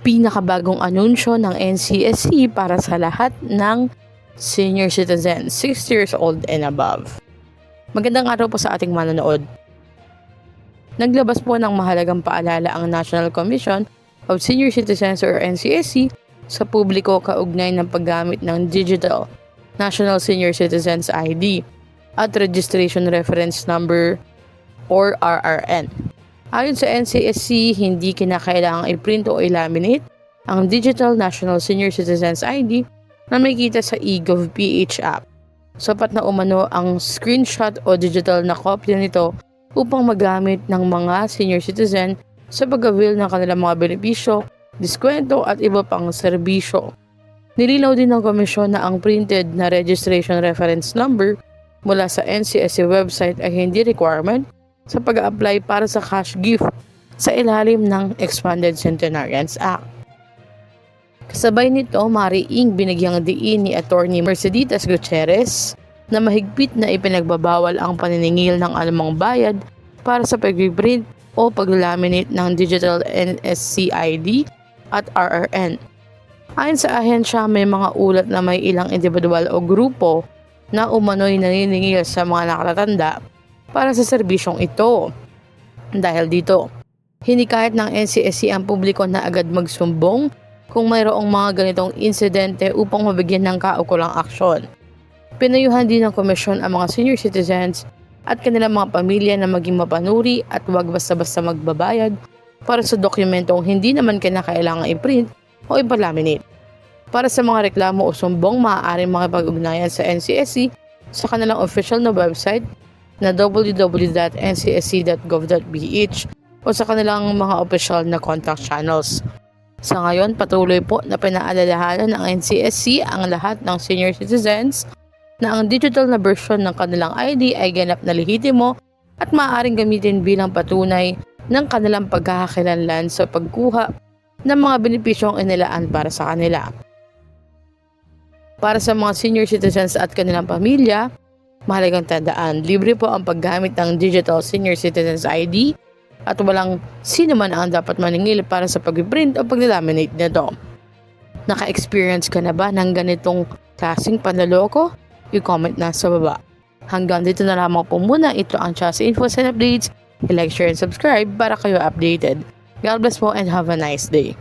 pinakabagong anunsyo ng NCSC para sa lahat ng senior citizens 60 years old and above. Magandang araw po sa ating manonood. Naglabas po ng mahalagang paalala ang National Commission of Senior Citizens or NCSC sa publiko kaugnay ng paggamit ng Digital National Senior Citizens ID at Registration Reference Number or RRN. Ayon sa NCSC, hindi kinakailangang i-print o i-laminate ang Digital National Senior Citizens ID na makikita sa eGov.ph app. Sapat na umano ang screenshot o digital na kopya nito upang magamit ng mga senior citizen sa pag-avail ng kanilang mga benepisyo, diskwento at iba pang serbisyo. Nilinaw din ng komisyon na ang printed na registration reference number mula sa NCSC website ay hindi requirement sa pag-apply para sa cash gift sa ilalim ng Expanded Centenarians Act. Kasabay nito, mariing binigyang diin ni Attorney Merceditas Gutierrez na mahigpit na ipinagbabawal ang paniningil ng anumang bayad para sa pag-print o pag-laminate ng Digital NSC ID at RRN. Ayon sa ahensya, may mga ulat na may ilang individual o grupo na umano'y naniningil sa mga nakatatanda para sa serbisyong ito. Dahil dito, hindi kahit ng NCSC ang publiko na agad magsumbong kung mayroong mga ganitong insidente upang mabigyan ng kaukulang aksyon. Pinayuhan din ng komisyon ang mga senior citizens at kanilang mga pamilya na maging mapanuri at huwag basta-basta magbabayad para sa dokumentong hindi naman kinakailangan i-print o ipalaminate. Para sa mga reklamo o sumbong, maaaring makipag-ugnayan sa NCSC sa kanilang official na website na www.ncsc.gov.ph o sa kanilang mga official na contact channels. Sa ngayon, patuloy po na pinaalalahanan ng NCSC ang lahat ng senior citizens na ang digital na version ng kanilang ID ay ganap na lehitimo at maaaring gamitin bilang patunay ng kanilang pagkakakilanlan sa pagkuha ng mga benepisyong inilaan para sa kanila. Para sa mga senior citizens at kanilang pamilya, mahalagang tandaan, libre po ang paggamit ng Digital Senior Citizens ID at walang sino man ang dapat maningil para sa pag-print o pag-laminate nito. Naka-experience ka na ba ng ganitong klaseng panloloko? I-comment na sa baba. Hanggang dito na lamang po muna. Ito ang Chas Infos and Updates. I-like, share, and subscribe para kayo updated. God bless po and have a nice day.